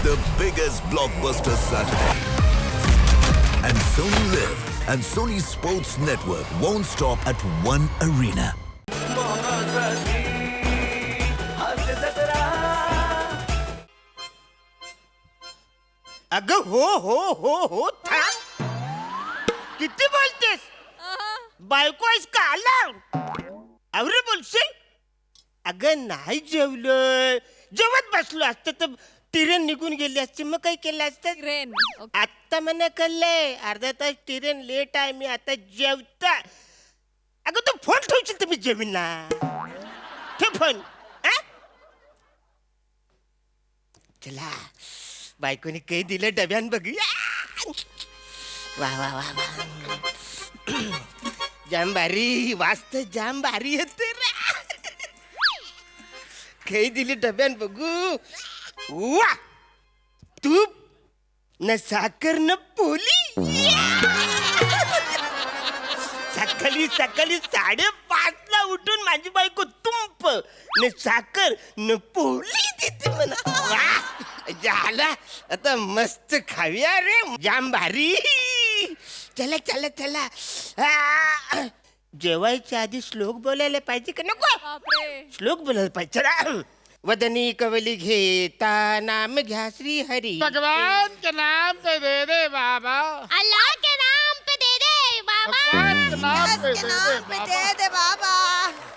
the biggest blockbuster Saturday. And Sony Live and Sony Sports Network won't stop at one arena. अगं हो थांब. किती बोलतेस? बायको आहेस का आला? आवरे बोलशील? अगं नाही जेवलोय. जेवत बसलो असतं तर ट्रेन निघून गेली असती, मग काही केलं असतं? ट्रेन आत्ता मला कळलंय अर्धा तास ट्रेन लेट आहे, मी आता जेवता. अगं तू फोन ठेवशील तर मी जेवीन ना. ठेव फोन. चला बायकोनी काही दिलं डब्यान बघूया. वा वा वा वा जाम भारी वाजत, जाम भारी येते रे. काही दिली डब्यान बघू. वा तूप न साखर न पोली. सकाळी सकाळी 5:30 उठून माझी बायको तुंप न साखर न पोली देते म्हणा. वा झाला आता मस्त खाऊया रे, जाम भारी. चला चला चला. जेवायच्या आधी श्लोक बोलायला पाहिजे का नको? बापरे. श्लोक बोलायला पाहिजे. चला. वदनी कवली घेता नाम घ्या श्री हरी. भगवान के नाम पे दे दे बाबा, अल्लाह के नाम पे दे दे बाबा, भगवान के नाम पे दे दे बाबा,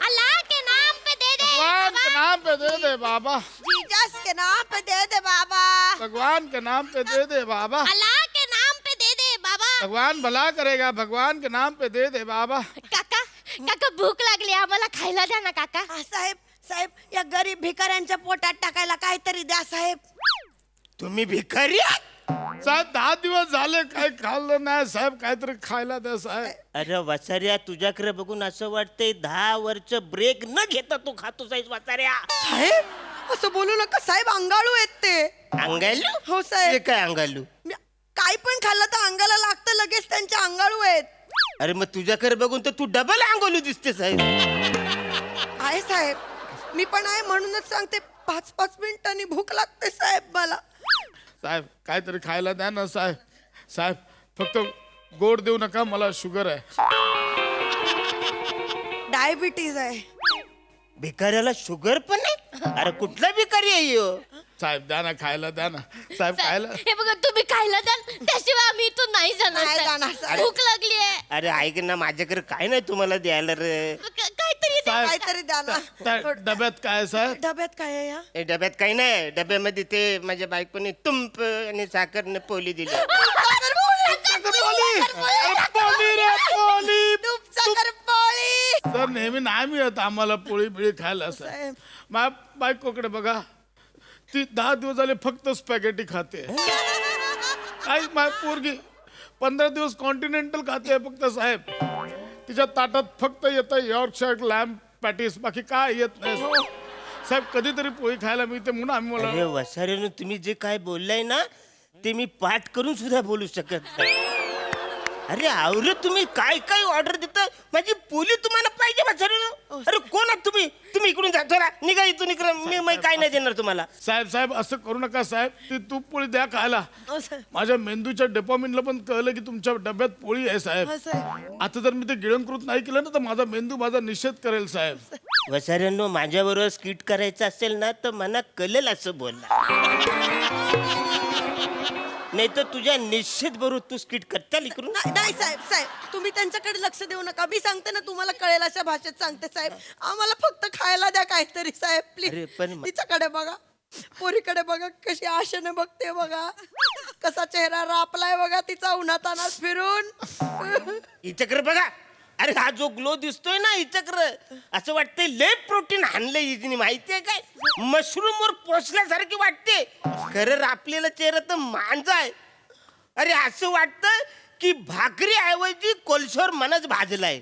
अल्लाह के नाम पे दे दे भगवान के नाम पे दे दे बाबा, जीसस के नाम पे दे दे बाबा, भगवान के नाम पे दे दे बाबा, अल्लाह के नाम पे दे दे बाबा. भगवान भला करेगा, भगवान के नाम पे दे दे बाबा. काका काका भूक लागली, आम्हाला खायला द्या ना काका. साहेब साहेब या गरीब भिकाऱ्यांच्या पोटात टाकायला काहीतरी द्या साहेब. तुम्ही भिकारी आहात? साहेब 10 दिवस झाले काही खाल्लं नाही साहेब, काहीतरी खायला द्या साहेब. अरे वसाऱ्या तुझ्याकडे बघून असं वाटतंय 10 वर्ष ब्रेक न घेता तू खातो साईज वसाऱ्या. साहेब असं बोलू नका साहेब, अंगाळू आहेत ते. अंगालू? हो साहेब. हे काय अंगालू? काय पण खाल्लं तर अंगाला लागतं लगेच, त्यांच्या अंगाळू आहेत. अरे मग तुझ्याकडे बघून तर तू डबल अंगालू दिसते साहेब. आहे साहेब, मी पण आहे म्हणूनच सांगते. 5-5 मिनिटांनी भूक लागते साहेब मला. साहेब काहीतरी खायला द्या ना साहेब. साहेब फक्त गोड देऊ नका, मला शुगर आहे. डायबिटीज आहे. भिकाऱ्याला शुगर पण आहे? अरे कुठला भिकारी आहे ह्यो? साहेब द्या ना खायला, द्या ना साहेब खायला. हे बघा तुम्ही खायला द्या, त्याशिवाय आम्ही इथून नाही नाही जाणार, जाणार. साहेब. भूक लागली आहे. अरे ऐक ना, माझ्याकडे काय नाही तुम्हाला द्यायला रे. काहीतरी द्या. साहेब काहीतरी द्या ना. त्या डब्यात काय आहे, साहेब? डब्यात काय आहे या? ए, डब्यात काही नाही. डब्यामध्ये ते माझ्या बायकोने तुंप आणि साखर पोली दिली. पोळी रे पोळी. तूप साखर पोळी. तर नेहमी नाही मिळत आम्हाला पोळी बिळी खायला साहेब. साहेब. माझ्या बायकोकडे बघा, ती 10 दिवस झाले फक्त स्पॅगेटी खाते. काही माझी पोरगी 15 दिवस कॉन्टिनेंटल खाते फक्त साहेब. तिच्या ताटात फक्त येतं यॉर्कशायर लॅम्ब पॅटीस, बाकी काय येत नाही साहेब. कधीतरी पोळी खायला मिळते म्हणून आम्ही अरे मला. वसाऱ्यानं तुम्ही जे काय बोललाय ना ते मी पाठ करून सुद्धा बोलू शकत नाही. अरे आवरे तुम्ही काय काय ऑर्डर देता? माझी पोली तुम्हाला पाहिजे वसाऱ्यानं. अरे कोण आहात तुम्ही? तुम्ही इकडून जा, चला निघा इथून इकडं. मी काय नाही देणार तुम्हाला. साहेब असं करू नका साहेब, ती तूप पोळी द्या खायला. हो साहेब. माझ्या मेंदूच्या डेपामिनला पण कळलं की तुमच्या डब्यात पोळी आहे साहेब. हो साहेब. आता जर मी ते गिळंकृत नाही केलं ना तर माझा मेंदू माझा निषेध करेल साहेब. वसाऱ्यांनो माझ्याबरोबर स्किट करायचं असेल ना तर मला कळेल असं बोलला, नाही तर तुझ्या निश्चित बरोबर तू स्किट करता इकडून. नाही साहेब साहेब, तुम्ही त्यांच्याकडे लक्ष देऊ नका. मी सांगते ना तुम्हाला कळेल अशा भाषेत सांगते साहेब. आम्हाला फक्त खायला द्या काहीतरी साहेब अरे, प्लीज. पण तिच्याकडे बघा, पोरीकडे बघा, कशी आशेने बघते बघा. कसा चेहरा रापलाय बघा तिचा उन्हातानात फिरून. हिच्याकडे बघा. अरे हा जो ग्लो दिसतोय ना हिच्याकडे, असं वाटतंय लय प्रोटीन आणलंय हिने, माहितीये काय? मशरूम वर पोचल्यासारखी वाटते. खरं रापलेला चेहरा तर मांजा आहे. अरे असं वाटतं की भाकरी ऐवजी कोळशावर मनच भाजलाय.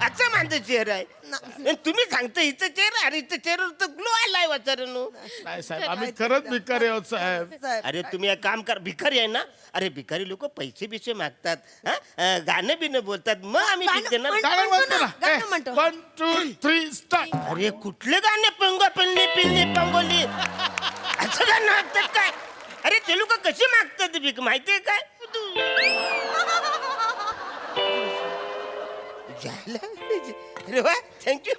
अच्छा माझा चेहरा आहे. आणि तुम्ही सांगता हिचा चेहरा, अरे हिचा चेहऱ्यावर तर ग्लो आलाय वाचारांनो. नाही साहेब, आम्ही खरंच भिकारी आहोत साहेब. साहेब अरे तुम्ही एक काम कर, भिकारी आहे ना, अरे भिकारी लोक पैसे बिसे मागतात, गाणं बिनं बोलतात, मग आम्ही गाणं भीक देणार. गाणं म्हणतो ना. गाणं म्हणतो. 1 2 3 स्टार्ट. अरे कुठले गाणे? पंगो पिल्ली पिल्ली पंगोली, असं गाणं छान मागतात काय. अरे ते लोक कशी मागतात भीक माहितीये काय अरे वा थँक्यू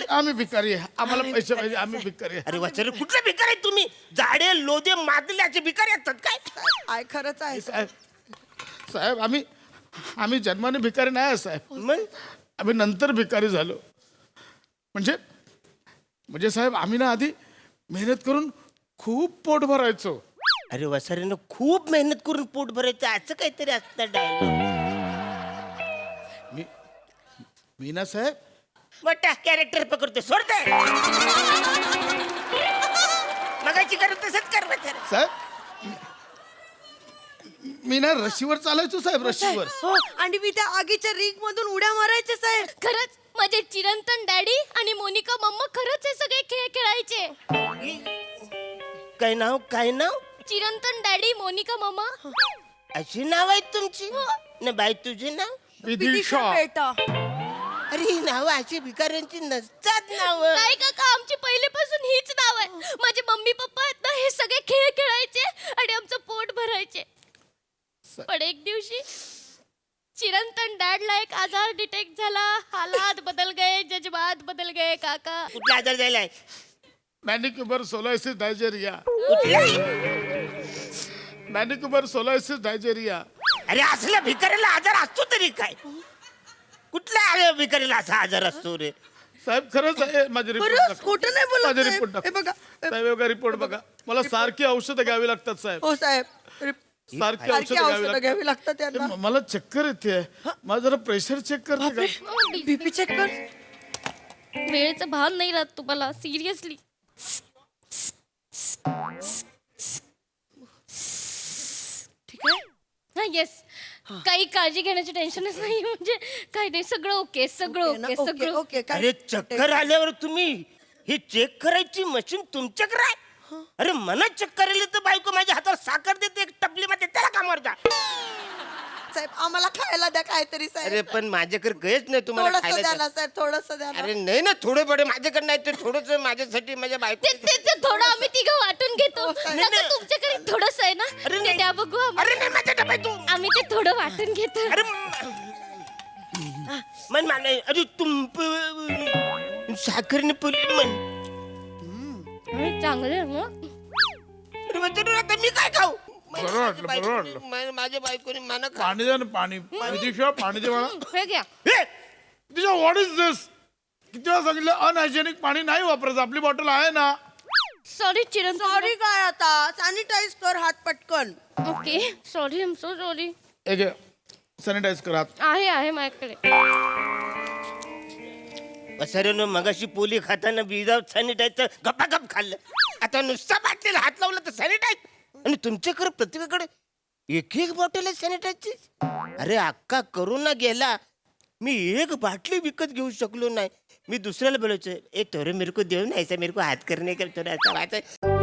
आम्ही भिकारी आहे, आम्हाला पैसे पाहिजे, आम्ही भिकारी आहे. अरे वाचर कुठले भिकार आहे तुम्ही. झाडे लोदे मादल्याचे भिकारी असतात काय. आय खरंच आहे साहेब साहेब आम्ही जन्माने भिकारी नाही आहे साहेब, मग आम्ही नंतर भिकारी झालो. म्हणजे साहेब आम्ही ना आधी मेहनत करून खूप पोट भरायचो. अरे वसाऱ्यानं खूप मेहनत करून पोट भरायचं असं काहीतरी असतं डायलॉग. मीना साहेब मोठा कॅरेक्टर पकडतो सोडते मगाची करत तसंच कर वसाऱ्या. साहेब मी ना रशीवर चालायचो साहेब, रशीवर. हो आणि मी त्या आगीच्या रीग मधून उड्या मारायचे साहेब. खरंच माझे चिरंतन डॅडी आणि मोनिका मम्मा खरंच हे सगळे खेळ खेळायचे. काय नाव चिरंतन डॅडी मोनिका मम्मा. अशी नाव आहेत तुमची ना बाई तुझे नाव. विदिशा. बेटा अरे ही नाव अशी भिकाऱ्यांची नसतात नाव. नाही काका आमची पहिलेपासून हीच नाव आहे. माझे मम्मी पप्पा आहेत ना हे सगळे खेळ खेळायचे आणि आमचं पोट भरायचे. पण एक दिवशी चिरंतन डॅडला एक आजार डिटेक्ट झाला. हालात बदल गए, जज्बात बदल गए काका. कुठला आजार झालाय. मॅनिक्युबर सोलायसिस डायजेरिया. मॅनिक्युबर सोलायसिस डायजेरिया. अरे असल्या भिकाऱ्याला आजार असतो तरी काय. कुठल्या भिकाऱ्याला असा आजार असतो रे. साहेब खरंच आहे, माझे रिपोर्ट खरंच खोटं नाही बोलत माझे साहेब. रिपोर्ट हे बघा साहेब एवढा रिपोर्ट बघा. मला सारखी औषधं घ्यावी लागतात साहेब, हो साहेब सारखी सारखी औषधं घ्यावी औषधं लागतात. घ्यावी लागतात त्यांना. मला चक्कर येते, माझं जरा प्रेशर चेक करते का. बीपी चेक कर. वेळेचं भान नाही राहत तुम्हाला सिरियसली. ठीक आहे हा येस काही काळजी घेण्याची टेन्शनच नाही. म्हणजे काही नाही सगळं ओके सगळं ओके ना? ओके ओके सगळं ओके काय अरे चक्कर आल्यावर तुम्ही हे चेक करायची मशीन तुमच्याकडे आहे. अरे मला चक्कर आली तर बायको माझ्या हातावर साखर देते एक टपलीमध्ये त्याला कामावर जा. साहेब आम्हाला खायला द्या काहीतरी अरे साहेब. पण माझ्याकडे गयच नाही तुम्हाला थोडस खायला द्या द्या. ना साहेब थोडस द्या ना. अरे नाही ना थोडे बडे माझ्याकडे नाही ते थोडस माझ्यासाठी माझ्या बायको. ते थोडं आम्ही तिघं वाटून घेतो. नाही, काका, नाही. तुमच्याकडे थोडस आहे ना अरे ते नाही. द्या बघू अरे नाही माझ्या डब्यात तू. आम्ही ते थोडं वाटून घेतो. अरे मन माने अरे तुम साखरने पुली मन. अरे, चांगलं आहे मग. अरे वचन आता मी काय खाऊ. बरं वाटलं, बरं वाटलं. माझ्या बायकोने मला खा. पाणी द्या ना, पाणी. विदिशा पाणी दे मला. हे घ्या. विदिशा व्हॉट इज दिस. किती वेळा सांगितलं अनहायजेनिक पाणी नाही वापरायचं, आपली बॉटल आहे ना. सॉरी चिरंतन. सॉरी काय आता सॅनिटाईज कर हात पटकन. Okay sorry am so sorry. एक सॅनिटाईज करा. आहे माझ्याकडे. वसाऱ्यानं मगाशी पोली खाताना विदाउट सॅनिटाईजर गप्पा खाल्लं. आता नुसता बाटलीला हात लावला तर सॅनिटाईज. आणि तुमच्याकडे प्रत्येकाकडे एक एक बॉटल आहे सॅनिटाईजची. अरे अक्का करोना गेला मी एक बाटली विकत घेऊ शकलो नाही. मी दुसऱ्याला बोलायचं एक थोडे मेरे को देऊ नाही मेरे को हात करणे का थोडा असं